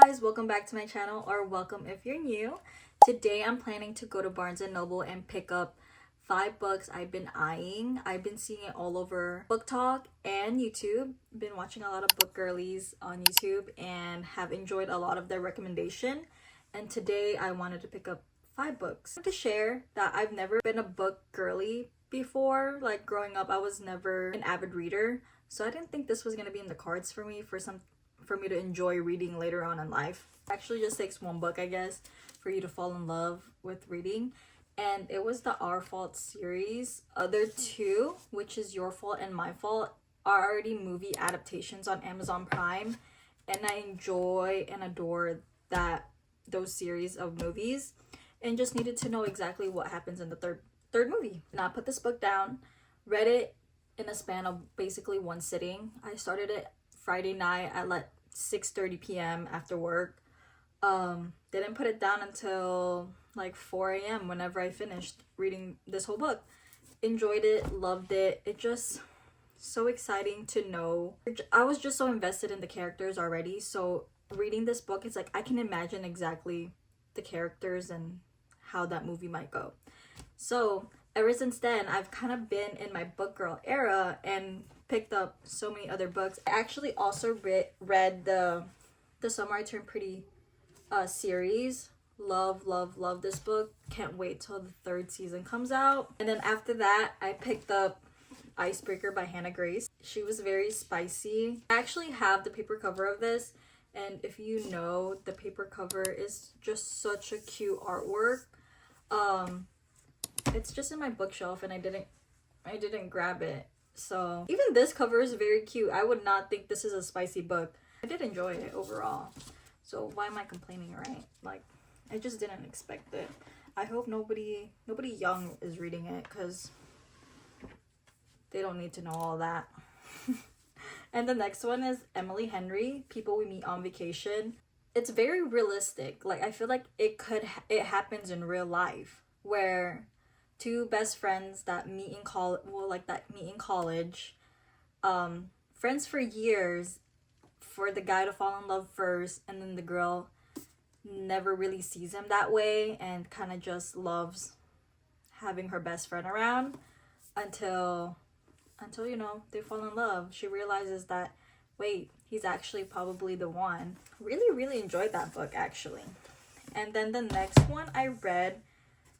guys, welcome back to my channel, or welcome if you're new. Today I'm planning to go to Barnes & Noble and pick up 5 books I've been eyeing. I've been seeing it all over Book Talk and YouTube. Been watching a lot of book girlies on YouTube and have enjoyed a lot of their recommendation. And today I wanted to pick up 5 books. I want to share that I've never been a book girly before. Like growing up, I was never an avid reader, so I didn't think this was gonna be in the cards for me for me to enjoy reading later on in life. It actually just takes one book, I guess, for you to fall in love with reading. And it was the Our Fault series. Other two, which is Your Fault and My Fault, are already movie adaptations on Amazon Prime. And I enjoy and adore those series of movies. And just needed to know exactly what happens in the third movie. Now I put this book down, read it in a span of basically one sitting. I started it Friday night at like 6:30 p.m. after work. Didn't put it down until like 4 a.m. whenever I finished reading this whole book. Enjoyed it, loved it. It just so exciting to know. I was just so invested in the characters already. So reading this book, it's like I can imagine exactly the characters and how that movie might go. So ever since then, I've kind of been in my book girl era and picked up so many other books. I actually also read the Summer I Turned Pretty series. Love this book. Can't wait till the 3rd season comes out. And then after that, I picked up Icebreaker by Hannah Grace. She was very spicy. I actually have the paper cover of this, and if you know, the paper cover is just such a cute artwork. It's just in my bookshelf and I didn't grab it. So even this cover is very cute. I would not think this is a spicy book. I did enjoy it overall. So why am I complaining, right? Like, I just didn't expect it. I hope nobody young is reading it, because they don't need to know all that. And the next one is Emily Henry, People We Meet on Vacation. It's very realistic. Like, I feel like it happens in real life, where two best friends that meet in college, friends for years, for the guy to fall in love first, and then the girl never really sees him that way and kind of just loves having her best friend around until you know, they fall in love. She realizes that, wait, he's actually probably the one. Really enjoyed that book, actually. And then the next one I read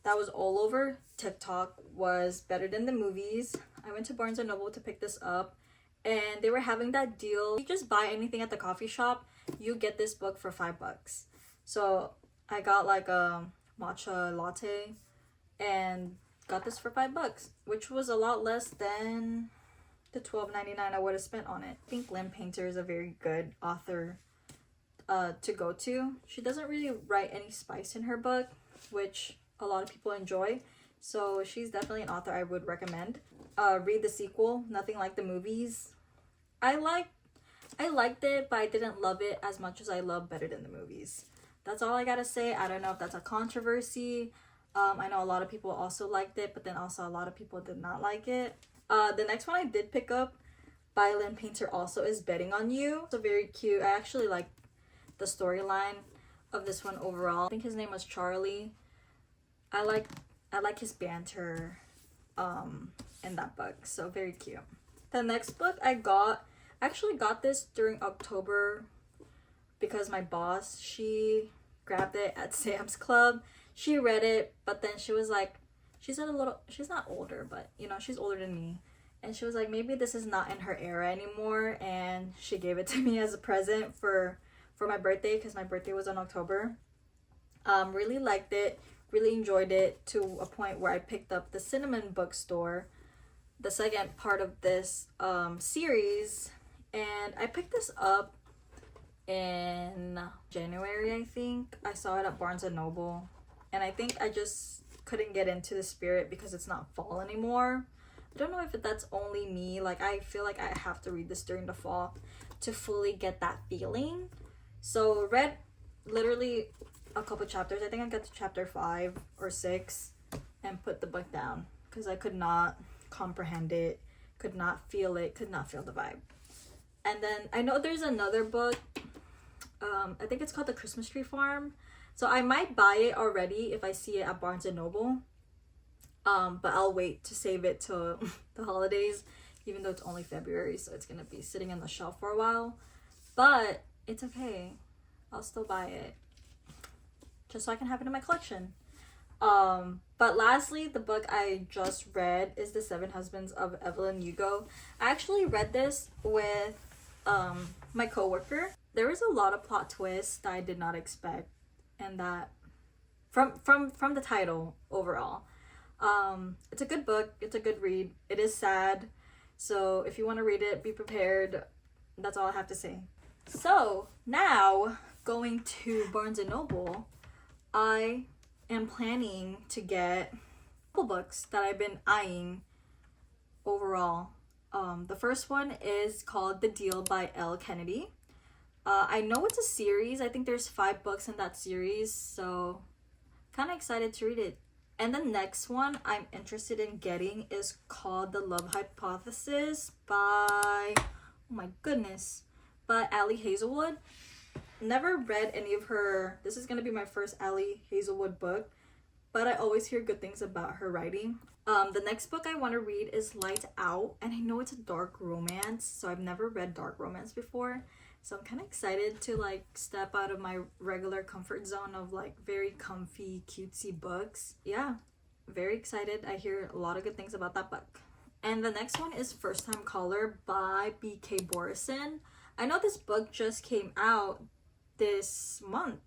that was all over TikTok was Better Than the Movies. I went to Barnes & Noble to pick this up, and they were having that deal. You just buy anything at the coffee shop, you get this book for $5. So I got like a matcha latte and got this for $5, which was a lot less than the $12.99 I would have spent on it. I think Lynn Painter is a very good author to go to. She doesn't really write any spice in her book, which a lot of people enjoy. So she's definitely an author I would recommend. Read the sequel, Nothing Like the Movies. I liked it, but I didn't love it as much as I love Better Than the Movies. That's all I gotta say. I don't know if that's a controversy. I know a lot of people also liked it, but then also a lot of people did not like it. The next one I did pick up by Lynn Painter also is Betting on You. So very cute. I actually like the storyline of this one overall. I think his name was Charlie. I like his banter in that book. So very cute. The next book I actually got this during October because my boss, she grabbed it at Sam's Club. She read it, but then she was like, she's not older, but you know, she's older than me. And she was like, maybe this is not in her era anymore. And she gave it to me as a present for my birthday, because my birthday was in October. Really liked it, really enjoyed it, to a point where I picked up the Cinnamon Bookstore, the second part of this series. And I picked this up in January, I think. I saw it at Barnes & Noble. And I think I just couldn't get into the spirit because it's not fall anymore. I don't know if that's only me. Like, I feel like I have to read this during the fall to fully get that feeling. So read literally a couple chapters. I think I got to chapter 5 or 6 and put the book down because I could not comprehend it, could not feel it, could not feel the vibe. And then I know there's another book I think it's called The Christmas Tree Farm. So I might buy it already if I see it at Barnes and Noble. But I'll wait to save it till the holidays, even though it's only February, so it's gonna be sitting on the shelf for a while. But it's okay. I'll still buy it, just so I can have it in my collection. But lastly, the book I just read is The Seven Husbands of Evelyn Hugo. I actually read this with my coworker. There was a lot of plot twists that I did not expect, and that from the title overall. It's a good book. It's a good read. It is sad, so if you want to read it, be prepared. That's all I have to say. So now, going to Barnes and Noble, I am planning to get a couple books that I've been eyeing overall. The first one is called The Deal by L. Kennedy. I know it's a series. I think there's 5 books in that series, so kind of excited to read it. And the next one I'm interested in getting is called The Love Hypothesis by, oh my goodness, by Ali Hazelwood. Never read any of her. This is gonna be my first Ali Hazelwood book, but I always hear good things about her writing. The next book I want to read is Light Out, and I know it's a dark romance, so I've never read dark romance before, so I'm kind of excited to like step out of my regular comfort zone of like very comfy, cutesy books. Yeah, very excited. I hear a lot of good things about that book. And the next one is First Time Caller by B.K. Borison. I know this book just came out this month,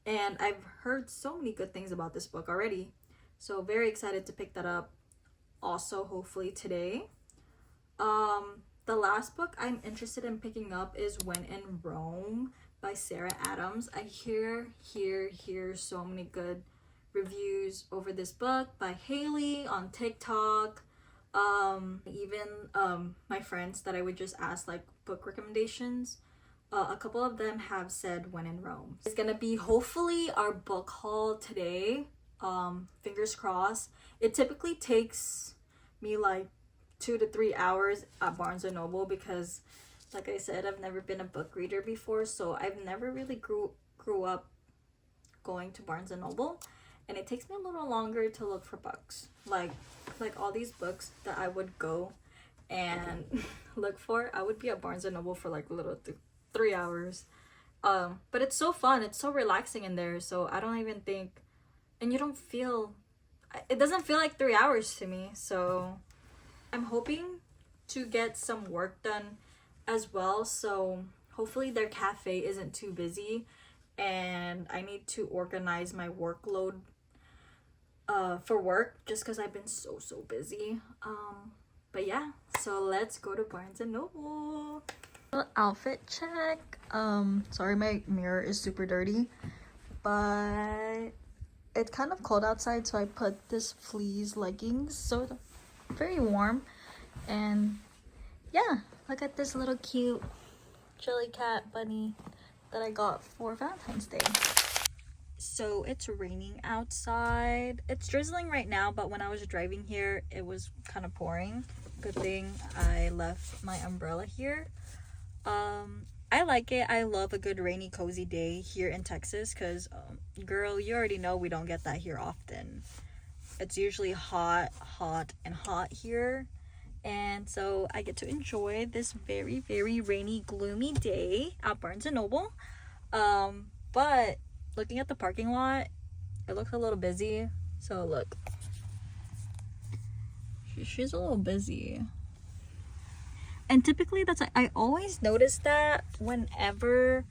and I've heard so many good things about this book already, so very excited to pick that up also, hopefully today. The last book I'm interested in picking up is When in Rome by Sarah Adams. I hear so many good reviews over this book by Haley on TikTok. Even my friends that I would just ask like book recommendations, a couple of them have said When in Rome. It's gonna be hopefully our book haul today. Fingers crossed. It typically takes me like 2 to 3 hours at Barnes and Noble because, like I said, I've never been a book reader before, so I've never really grew up going to Barnes and Noble, and it takes me a little longer to look for books. Like all these books that I would go and look for, I would be at Barnes and Noble for like a little 3 hours. But it's so fun. It's so relaxing in there. So I don't even think, and you don't feel, it doesn't feel like 3 hours to me. So I'm hoping to get some work done as well. So hopefully their cafe isn't too busy, and I need to organize my workload for work just because I've been so busy. But yeah, so let's go to Barnes and Noble. Outfit check. Sorry, my mirror is super dirty, but it's kind of cold outside, so I put this fleece leggings, so it's very warm. And yeah, look at this little cute Jelly Cat bunny that I got for Valentine's Day. So it's raining outside. It's drizzling right now, but when I was driving here it was kind of pouring. Good thing I left my umbrella here. I like it. I love a good rainy cozy day here in Texas because girl, you already know we don't get that here often. It's usually hot here, and so I get to enjoy this very rainy, gloomy day at Barnes and Noble. But looking at the parking lot, it looks a little busy. So look, she's a little busy. And typically I always notice that whenever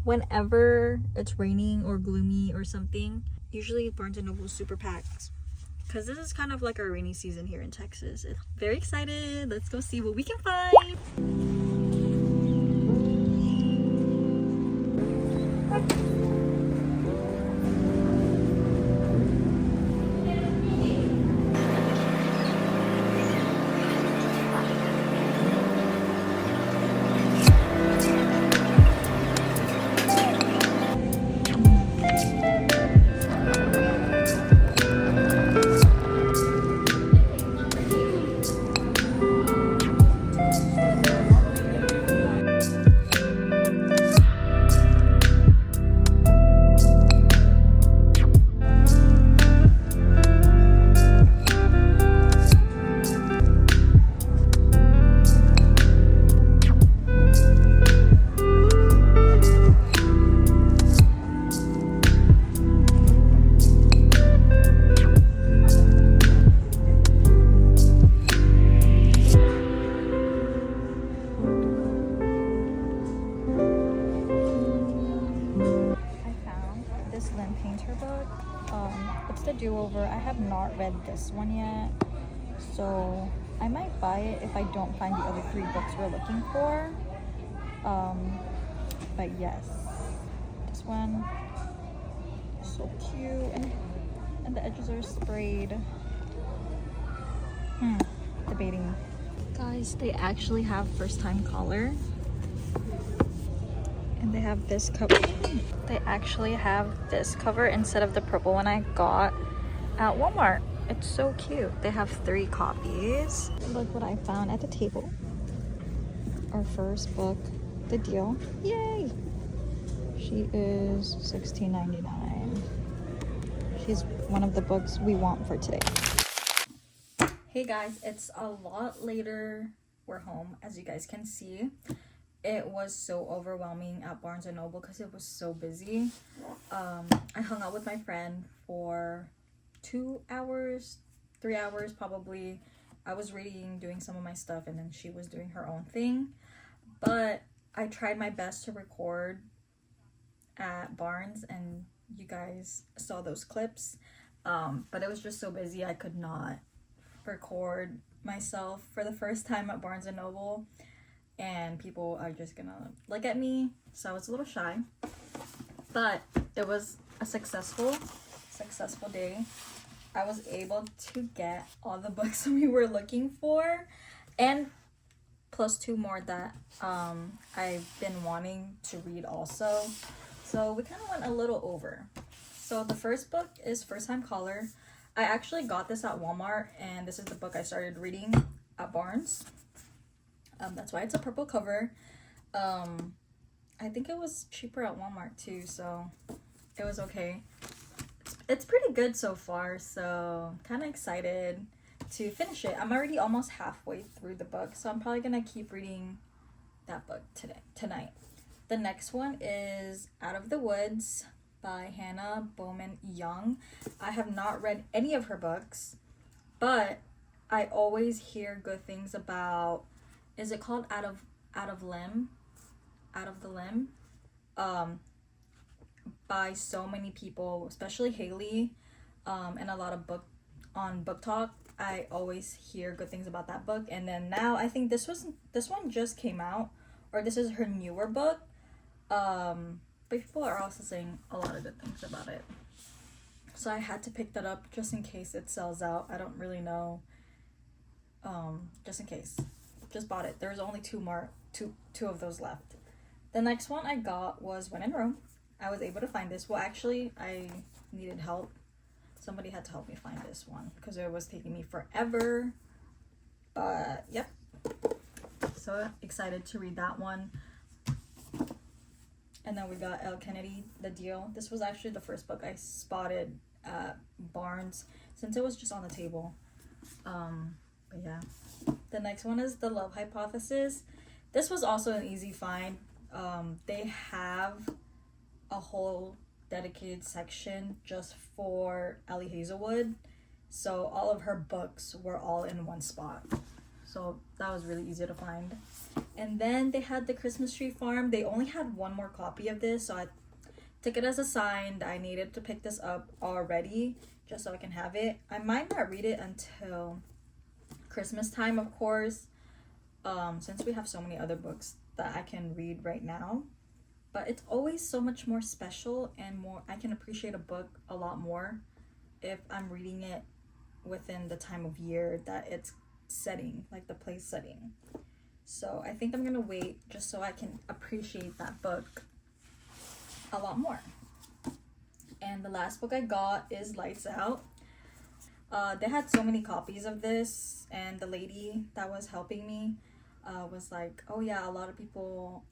whenever it's raining or gloomy or something, usually Barnes and Noble is super packed, because this is kind of like our rainy season here in Texas. Very excited. Let's go see what we can find. winter book. It's The Do-Over. I have not read this one yet, so I might buy it if I don't find the other 3 books we're looking for. But yes, this one so cute, and the edges are sprayed. Debating. Guys, they actually have first time color, and they have this cover. They actually have this cover instead of the purple one I got at Walmart. It's so cute. They have 3 copies. Look what I found at the table. Our first book, The Deal. Yay! She is $16.99. She's one of the books we want for today. Hey guys, it's a lot later. We're home, as you guys can see. It was so overwhelming at Barnes & Noble because it was so busy. I hung out with my friend for 2 hours, 3 hours probably. I was reading, doing some of my stuff, and then she was doing her own thing. But I tried my best to record at Barnes, and you guys saw those clips. But it was just so busy I could not record myself for the first time at Barnes & Noble. And people are just gonna look at me, so I was a little shy, but it was a successful day. I was able to get all the books we were looking for, and plus 2 more that I've been wanting to read also, so we kind of went a little over. So the first book is First Time Caller. I actually got this at Walmart, and this is the book I started reading at Barnes. That's why it's a purple cover. I think it was cheaper at Walmart too, so it was okay. It's pretty good so far, so kind of excited to finish it. I'm already almost halfway through the book, so I'm probably gonna keep reading that book tonight. The next one is Out of the Woods by Hannah Bowman Young. I have not read any of her books, but I always hear good things about, is it called Out of the Limb, by so many people, especially Haley, and a lot of book talk. I always hear good things about that book, and then now I think this one just came out, or this is her newer book, but people are also saying a lot of good things about it, so I had to pick that up just in case it sells out. I don't really know, just in case. Just bought it. There's only two of those left. The next one I got was When in Rome. I was able to find this. Well, actually, I needed help. Somebody had to help me find this one because it was taking me forever. But yep, so excited to read that one. And then we got Elle Kennedy, The Deal. This was actually the first book I spotted at Barnes since it was just on the table. But yeah. The next one is The Love Hypothesis. This was also an easy find. They have a whole dedicated section just for Ellie Hazelwood. So all of her books were all in one spot. So that was really easy to find. And then they had The Christmas Tree Farm. They only had 1 more copy of this, so I took it as a sign that I needed to pick this up already just so I can have it. I might not read it until Christmas time, of course, since we have so many other books that I can read right now. But it's always so much more special and more, I can appreciate a book a lot more if I'm reading it within the time of year that it's setting, like the place setting. So I think I'm gonna wait just so I can appreciate that book a lot more. And the last book I got is Lights Out. They had so many copies of this, and the lady that was helping me was like, oh yeah, a lot of people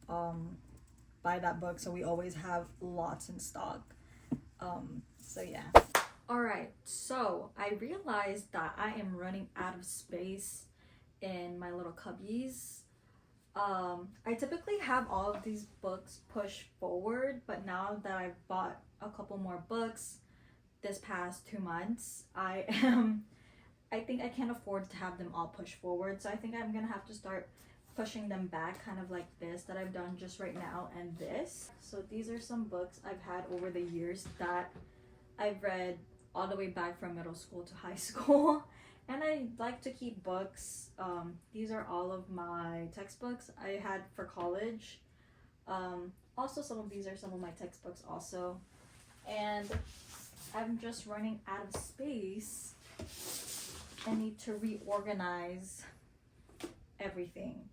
buy that book, so we always have lots in stock. So yeah. Alright, so I realized that I am running out of space in my little cubbies. I typically have all of these books pushed forward, but now that I've bought a couple more books this past 2 months, I think I can't afford to have them all pushed forward, so I think I'm gonna have to start pushing them back, kind of like this that I've done just right now, and this. So these are some books I've had over the years that I've read all the way back from middle school to high school. And I like to keep books. These are all of my textbooks I had for college. Also, some of these are some of my textbooks also. And I'm just running out of space. I need to reorganize everything.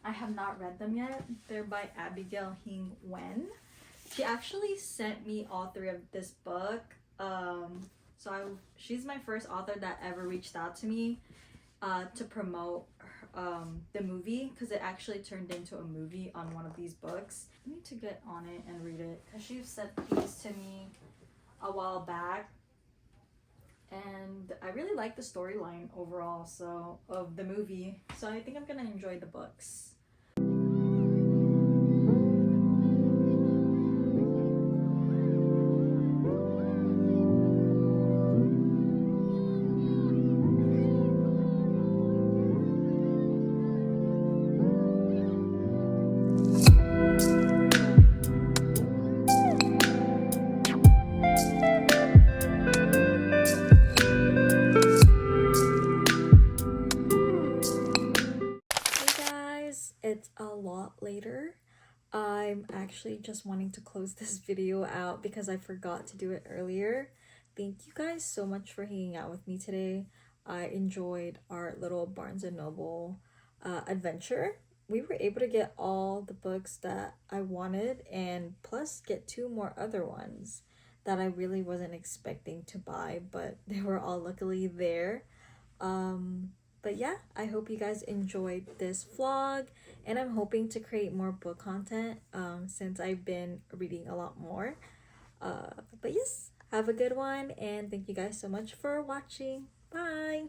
I have not read them yet. They're by Abigail Hing Wen. She actually sent me all three of this book. She's my first author that ever reached out to me to promote the movie, because it actually turned into a movie on one of these books. I need to get on it and read it, because she sent these to me a while back, and I really like the storyline overall of the movie, so I think I'm gonna enjoy the books. It's a lot later. I'm actually just wanting to close this video out because I forgot to do it earlier. Thank you guys so much for hanging out with me today. I enjoyed our little Barnes & Noble adventure. We were able to get all the books that I wanted, and plus get 2 more other ones that I really wasn't expecting to buy, but they were all luckily there. But yeah, I hope you guys enjoyed this vlog, and I'm hoping to create more book content since I've been reading a lot more. But yes, have a good one, and thank you guys so much for watching. Bye!